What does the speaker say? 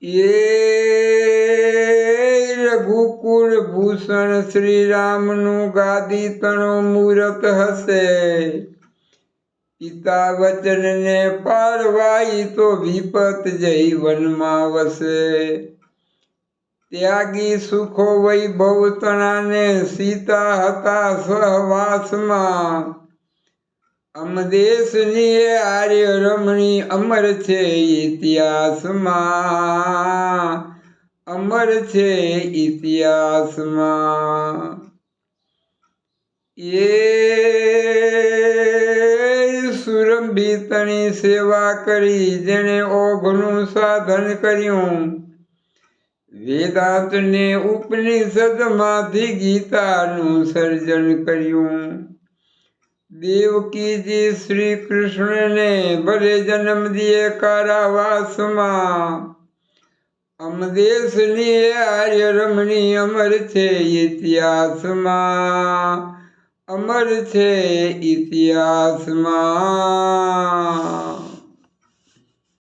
એ રઘુકુળ ભૂષણ શ્રી રામનું ગાદી તણો મૂરત હશે, પિતા વચનને પાળવાઈ તો વિપત જઈ વનમાં વસે, ત્યાગી સુખો વૈભવ તણાને સીતા હતા સહવાસમાં, અમદેશની એ આર્ય રમણી અમર છે ઇતિહાસમાં, અમર છે ઇતિહાસમાં. એ સુરંભી તણી સેવા કરી જેણે ઓઘનું સાધન કર્યું, વેદાંતને ઉપનિષદમાંથી ગીતાનું સર્જન કર્યું, દેવકીજી શ્રી કૃષ્ણને ભલે જન્મ દિયે કારાવાસમાં, અમદેશની એ આર્ય રમણી અમર છે ઇતિહાસમાં, અમર છે ઇતિહાસમાં.